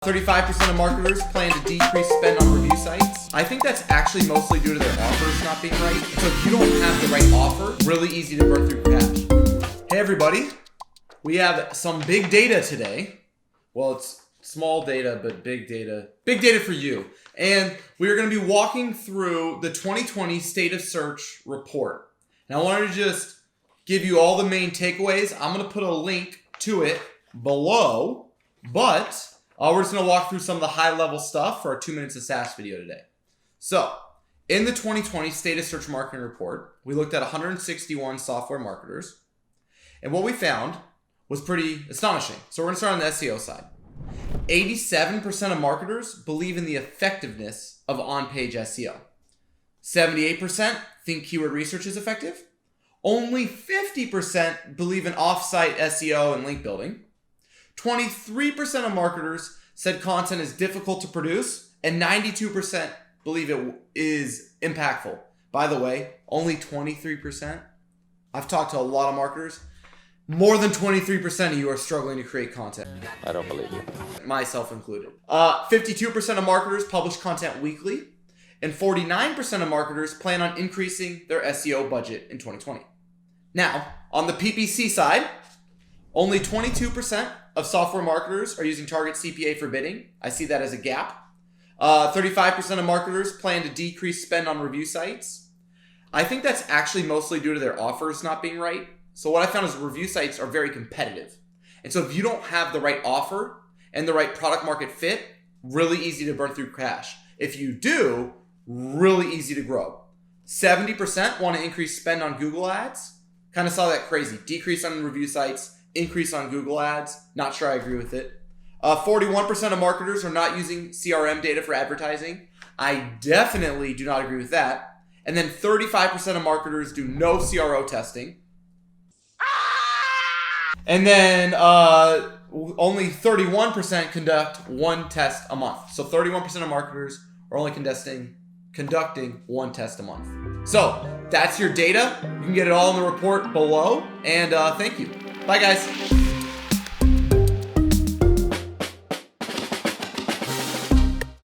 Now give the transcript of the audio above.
35% of marketers plan to decrease spend on review sites. I think that's actually mostly due to their offers not being right. So if you don't have the right offer, really easy to burn through cash. Hey everybody, we have some big data today. Well, it's small data, but big data. Big data for you. And we are going to be walking through the 2020 State of Search report. And I wanted to just give you all the main takeaways. I'm going to put a link to it below, but we're just going to walk through some of the high-level stuff for our 2 Minutes of SaaS video today. So, in the 2020 State of Search Marketing Report, we looked at 161 software marketers, and what we found was pretty astonishing. So we're going to start on the SEO side. 87% of marketers believe in the effectiveness of on-page SEO. 78% think keyword research is effective. Only 50% believe in off-site SEO and link building. 23% of marketers said content is difficult to produce, and 92% believe it is impactful. By the way, only 23%. I've talked to a lot of marketers. More than 23% of you are struggling to create content. I don't believe you. Myself included. 52% of marketers publish content weekly, and 49% of marketers plan on increasing their SEO budget in 2020. Now, on the PPC side, only 22% of software marketers are using target CPA for bidding. I see that as a gap. 35% of marketers plan to decrease spend on review sites. I think that's actually mostly due to their offers not being right. So what I found is review sites are very competitive. And so if you don't have the right offer and the right product market fit, really easy to burn through cash. If you do, really easy to grow. 70% want to increase spend on Google ads. Kind of saw that crazy. Decrease on review sites, increase on Google ads. Not sure I agree with it. 41% of marketers are not using CRM data for advertising. I definitely do not agree with that. And then 35% of marketers do no CRO testing. And then only 31% conduct one test a month. So 31% of marketers are only conducting one test a month. So that's your data. You can get it all in the report below. And thank you. Bye, guys.